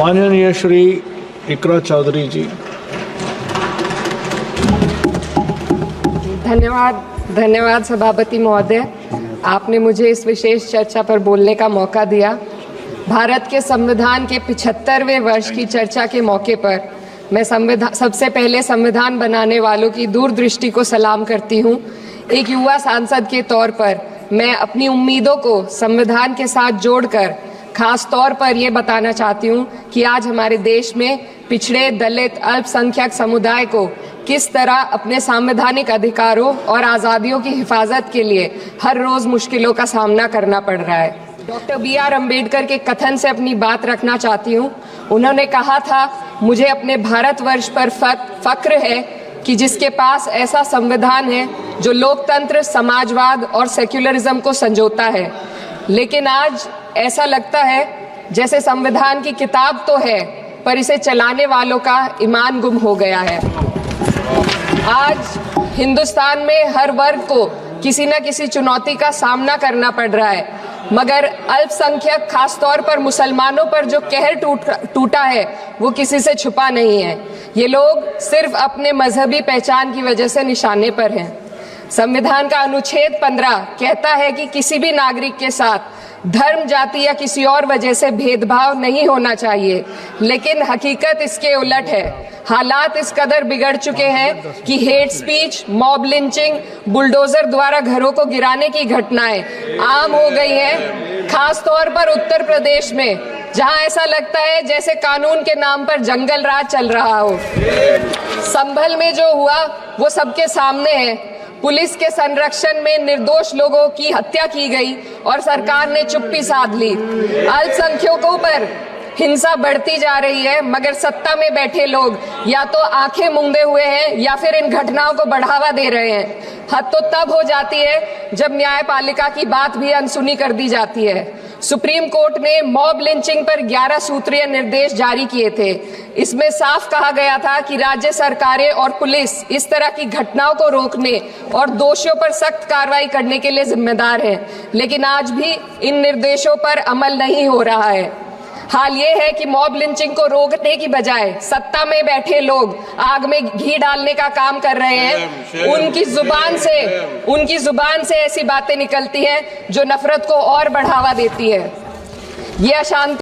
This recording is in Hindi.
माननीय श्री इकरा चौधरी जी। धन्यवाद सभापति महोदय, आपने मुझे इस विशेष चर्चा पर बोलने का मौका दिया। भारत के संविधान के 75वें वर्ष की चर्चा के मौके पर मैं सबसे पहले संविधान बनाने वालों की दूरदृष्टि को सलाम करती हूँ। एक युवा सांसद के तौर पर मैं अपनी उम्मीदों को संविधान के साथ जोड़कर खास तौर पर ये बताना चाहती हूँ कि आज हमारे देश में पिछड़े, दलित, अल्पसंख्यक समुदाय को किस तरह अपने संवैधानिक अधिकारों और आज़ादियों की हिफाजत के लिए हर रोज़ मुश्किलों का सामना करना पड़ रहा है। Doctor B.R. अम्बेडकर के कथन से अपनी बात रखना चाहती हूँ। उन्होंने कहा था, मुझे अपने भारतवर्ष पर फक्र है कि जिसके पास ऐसा संविधान है जो लोकतंत्र, समाजवाद और सेक्युलरिज्म को संजोता है। लेकिन आज ऐसा लगता है जैसे संविधान की किताब तो है पर इसे चलाने वालों का ईमान गुम हो गया है। आज हिंदुस्तान में हर वर्ग को किसी न किसी चुनौती का सामना करना पड़ रहा है, मगर अल्पसंख्यक खासतौर पर मुसलमानों पर जो कहर टूटा है वो किसी से छुपा नहीं है। ये लोग सिर्फ अपने मजहबी पहचान की वजह से निशाने पर हैं। संविधान का अनुच्छेद 15 कहता है कि किसी भी नागरिक के साथ धर्म, जाति या किसी और वजह से भेदभाव नहीं होना चाहिए, लेकिन हकीकत इसके उलट है। हालात इस कदर बिगड़ चुके हैं कि hate speech, mob lynching, bulldozer द्वारा घरों को गिराने की घटनाएं आम हो गई हैं। खास तौर पर उत्तर प्रदेश में, जहां ऐसा लगता है जैसे कानून के नाम पर जंगल राज चल रहा हो। संभल में जो हुआ वो सबके सामने है। पुलिस के संरक्षण में निर्दोष लोगों की हत्या की गई और सरकार ने चुप्पी साध ली। अल्पसंख्यकों पर हिंसा बढ़ती जा रही है, मगर सत्ता में बैठे लोग या तो आंखें मूंदे हुए हैं या फिर इन घटनाओं को बढ़ावा दे रहे हैं। हद तो तब हो जाती है जब न्यायपालिका की बात भी अनसुनी कर दी जाती है। सुप्रीम कोर्ट ने मॉब लिंचिंग पर 11 सूत्रीय निर्देश जारी किए थे। इसमें साफ कहा गया था कि राज्य सरकारें और पुलिस इस तरह की घटनाओं को रोकने और दोषियों पर सख्त कार्रवाई करने के लिए जिम्मेदार है, लेकिन आज भी इन निर्देशों पर अमल नहीं हो रहा है। हाल ये है कि मॉब लिंचिंग को रोकने की बजाय सत्ता में बैठे लोग आग में घी डालने का काम कर रहे हैं। उनकी जुबान से ऐसी बातें निकलती हैं जो नफरत को और बढ़ावा देती है। ये अशांति